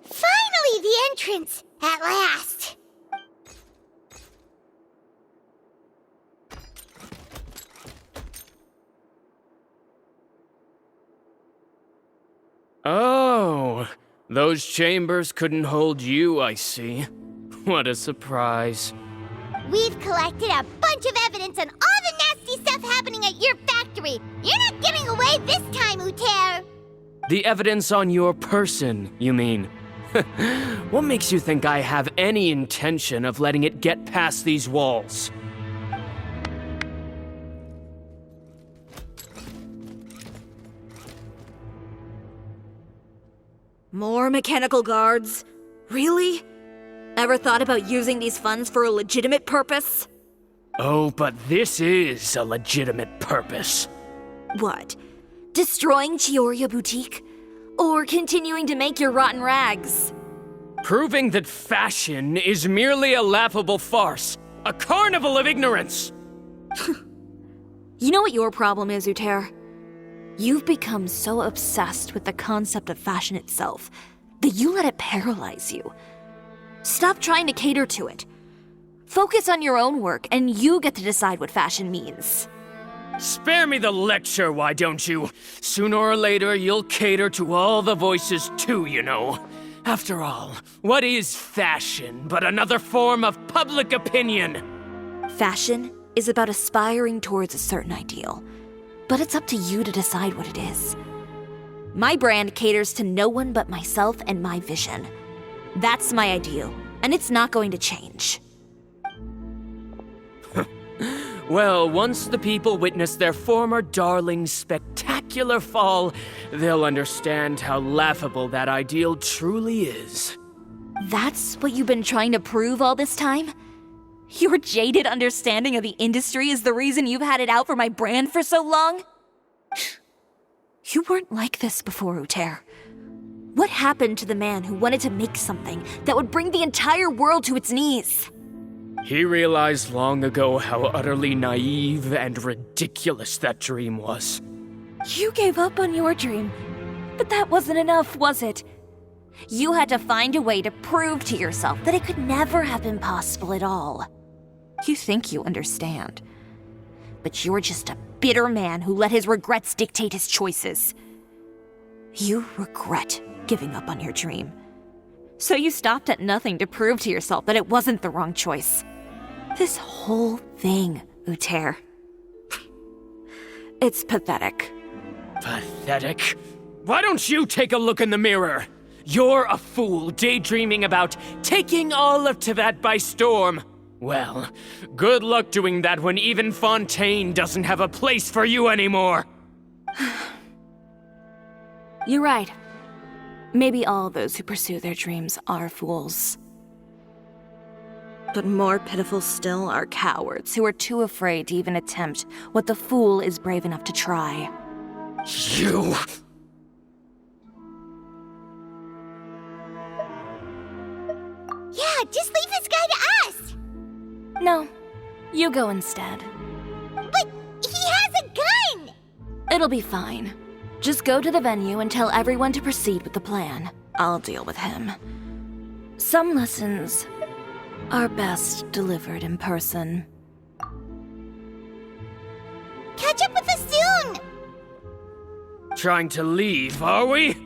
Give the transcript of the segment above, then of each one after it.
Finally, the entrance! At last! Oh, those chambers couldn't hold you, I see. What a surprise. We've collected a bunch of evidence on all the nasty stuff happening at your factory. You're not getting away this time, Uther. The evidence on your person, you mean? What makes you think I have any intention of letting it get past these walls? More mechanical guards? Really? Ever thought about using these funds for a legitimate purpose? Oh, but this is a legitimate purpose. What? Destroying Chiori Boutique? Or continuing to make your rotten rags? Proving that fashion is merely a laughable farce, a carnival of ignorance. You know what your problem is, Uther? You've become so obsessed with the concept of fashion itself that you let it paralyze you. Stop trying to cater to it. Focus on your own work, and you get to decide what fashion means. Spare me the lecture, why don't you? Sooner or later, you'll cater to all the voices too, you know. After all, what is fashion but another form of public opinion? Fashion is about aspiring towards a certain ideal, but it's up to you to decide what it is. My brand caters to no one but myself and my vision. That's my ideal, and it's not going to change. Well, once the people witness their former darling's spectacular fall, they'll understand how laughable that ideal truly is. That's what you've been trying to prove all this time? Your jaded understanding of the industry is the reason you've had it out for my brand for so long? You weren't like this before, Uther. What happened to the man who wanted to make something that would bring the entire world to its knees? He realized long ago how utterly naive and ridiculous that dream was. You gave up on your dream, but that wasn't enough, was it? You had to find a way to prove to yourself that it could never have been possible at all. You think you understand, but you're just a bitter man who let his regrets dictate his choices. You regret giving up on your dream. So you stopped at nothing to prove to yourself that it wasn't the wrong choice. This whole thing, Uther. It's pathetic. Pathetic? Why don't you take a look in the mirror? You're a fool daydreaming about taking all of Tibet by storm. Well, good luck doing that when even Fontaine doesn't have a place for you anymore. You're right. Maybe all those who pursue their dreams are fools. But more pitiful still are cowards who are too afraid to even attempt what the fool is brave enough to try. You... Yeah, just leave this guy to us! No, you go instead. But he has a gun! It'll be fine. Just go to the venue and tell everyone to proceed with the plan. I'll deal with him. Some lessons are best delivered in person. Catch up with us soon! Trying to leave, are we?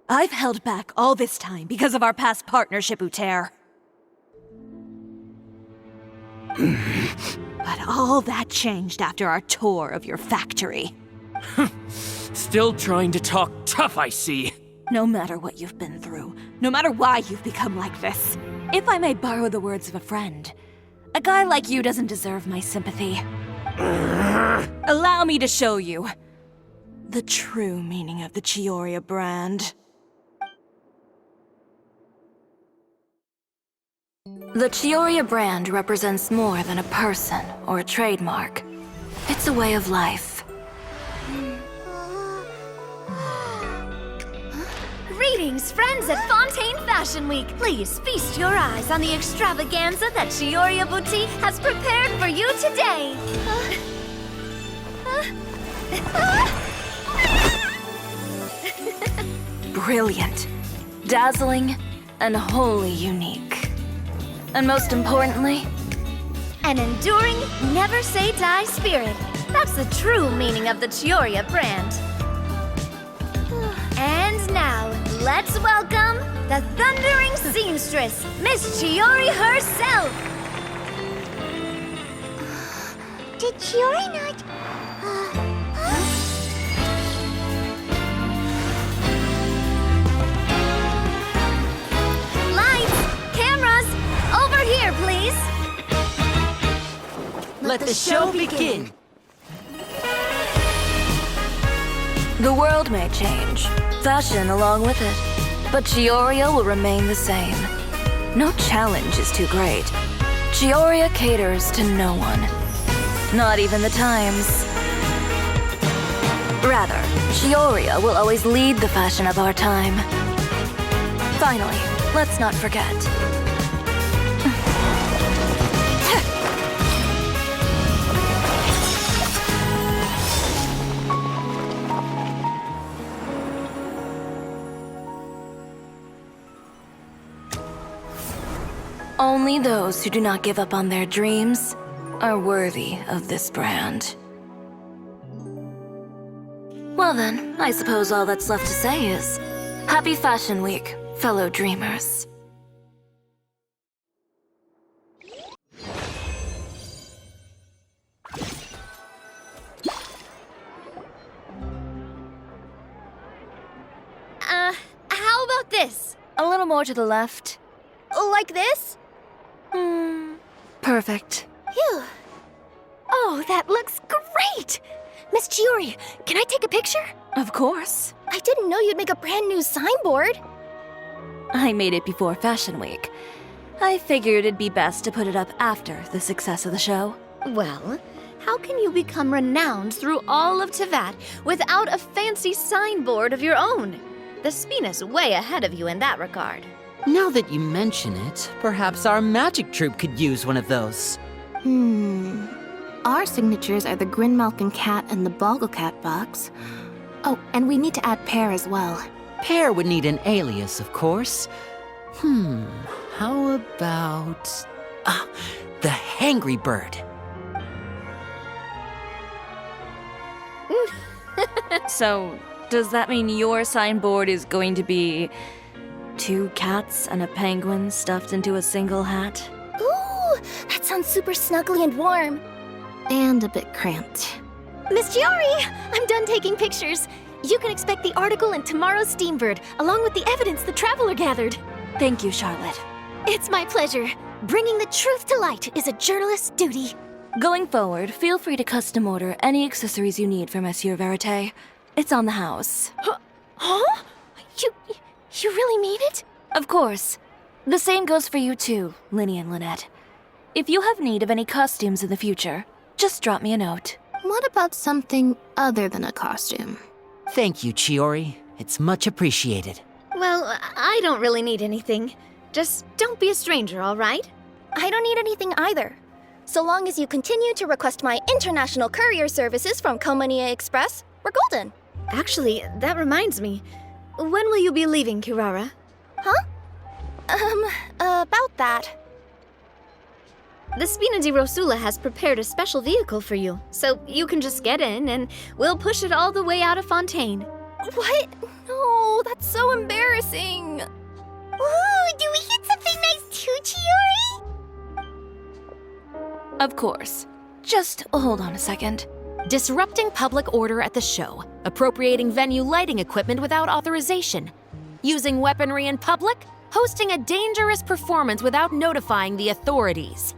I've held back all this time because of our past partnership, Uther. But all that changed after our tour of your factory. Still trying to talk tough, I see. No matter what you've been through, no matter why you've become like this, if I may borrow the words of a friend, a guy like you doesn't deserve my sympathy. Allow me to show you the true meaning of the Chiori brand. The Chiori brand represents more than a person or a trademark. It's a way of life. Greetings, friends at Fontaine Fashion Week. Please feast your eyes on the extravaganza that Chiori Boutique has prepared for you today. Brilliant, dazzling, and wholly unique. And most importantly, An enduring, never-say-die spirit. That's the true meaning of the Chiori brand. And now, let's welcome the thundering seamstress, Miss Chiori herself! Did Chiori not... Lights! Cameras! Over here, please! Let the show begin! the world may change, fashion along with it, but Chiori will remain the same. No challenge is too great. Chiori caters to no one. Not even the times. Rather, Chiori will always lead the fashion of our time. Finally, let's not forget. Only those who do not give up on their dreams are worthy of this brand. Well then, I suppose all that's left to say is, Happy Fashion Week, fellow dreamers. How about this? A little more to the left. Like this? Perfect. Phew. Oh, that looks great! Miss Chiori, can I take a picture? Of course. I didn't know you'd make a brand new signboard. I made it before Fashion Week. I figured it'd be best to put it up after the success of the show. Well, how can you become renowned through all of Tevat without a fancy signboard of your own? The Spina's way ahead of you in that regard. Now that you mention it, perhaps our magic troupe could use one of those. Our signatures are the Grinmalkin cat and the Bogglecat box. Oh, and we need to add Pear as well. Pear would need an alias, of course. How about... the Hangry Bird. So, does that mean your signboard is going to be 2 cats and a penguin stuffed into a single hat? Ooh, that sounds super snuggly and warm. And a bit cramped. Miss Chiori, I'm done taking pictures. You can expect the article in tomorrow's Steambird, along with the evidence the Traveler gathered. Thank you, Charlotte. It's my pleasure. Bringing the truth to light is a journalist's duty. Going forward, feel free to custom order any accessories you need for Monsieur Verite. It's on the house. Huh? You really mean it? Of course. The same goes for you too, Linny and Lynette. If you have need of any costumes in the future, just drop me a note. What about something other than a costume? Thank you, Chiori. It's much appreciated. Well, I don't really need anything. Just don't be a stranger, all right? I don't need anything either. So long as you continue to request my international courier services from Komania Express, we're golden. Actually, that reminds me. When will you be leaving, Kirara? Huh? About that. The Spina di Rosula has prepared a special vehicle for you, so you can just get in and we'll push it all the way out of Fontaine. What? No, that's so embarrassing. Ooh, do we get something nice too, Chiori? Of course. Just hold on a second. Disrupting public order at the show, appropriating venue lighting equipment without authorization, using weaponry in public, hosting a dangerous performance without notifying the authorities.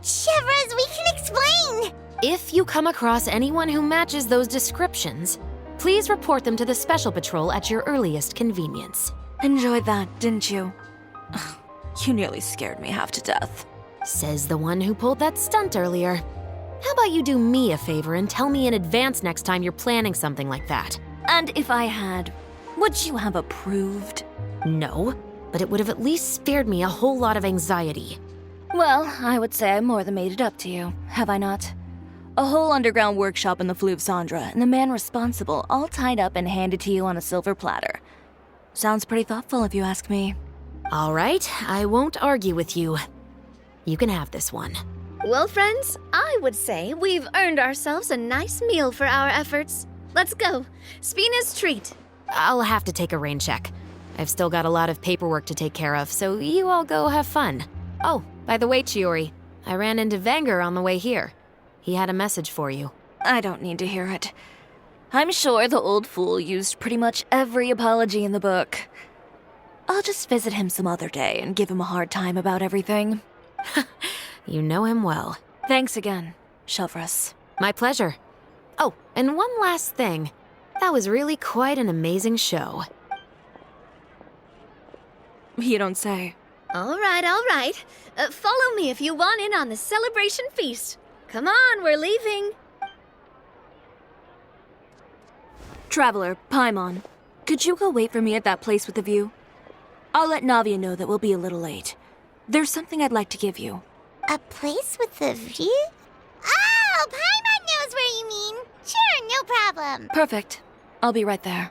Chevras, we can explain! If you come across anyone who matches those descriptions, please report them to the Special Patrol at your earliest convenience. Enjoyed that, didn't you? Ugh, you nearly scared me half to death. Says the one who pulled that stunt earlier. How about you do me a favor and tell me in advance next time you're planning something like that? And if I had, would you have approved? No, but it would have at least spared me a whole lot of anxiety. Well, I would say I more than made it up to you, have I not? A whole underground workshop in the Fleuve Cendra, and the man responsible all tied up and handed to you on a silver platter. Sounds pretty thoughtful if you ask me. All right, I won't argue with you. You can have this one. Well, friends, I would say we've earned ourselves a nice meal for our efforts. Let's go. Spina's treat. I'll have to take a rain check. I've still got a lot of paperwork to take care of, so you all go have fun. Oh, by the way, Chiori, I ran into Wenger on the way here. He had a message for you. I don't need to hear it. I'm sure the old fool used pretty much every apology in the book. I'll just visit him some other day and give him a hard time about everything. You know him well. Thanks again, Shelvrus. My pleasure. Oh, and one last thing. That was really quite an amazing show. You don't say. All right. Follow me if you want in on the celebration feast. Come on, we're leaving. Traveler, Paimon, could you go wait for me at that place with the view? I'll let Navia know that we'll be a little late. There's something I'd like to give you. A place with a view? Oh, Paimon knows where you mean. Sure, no problem. Perfect. I'll be right there.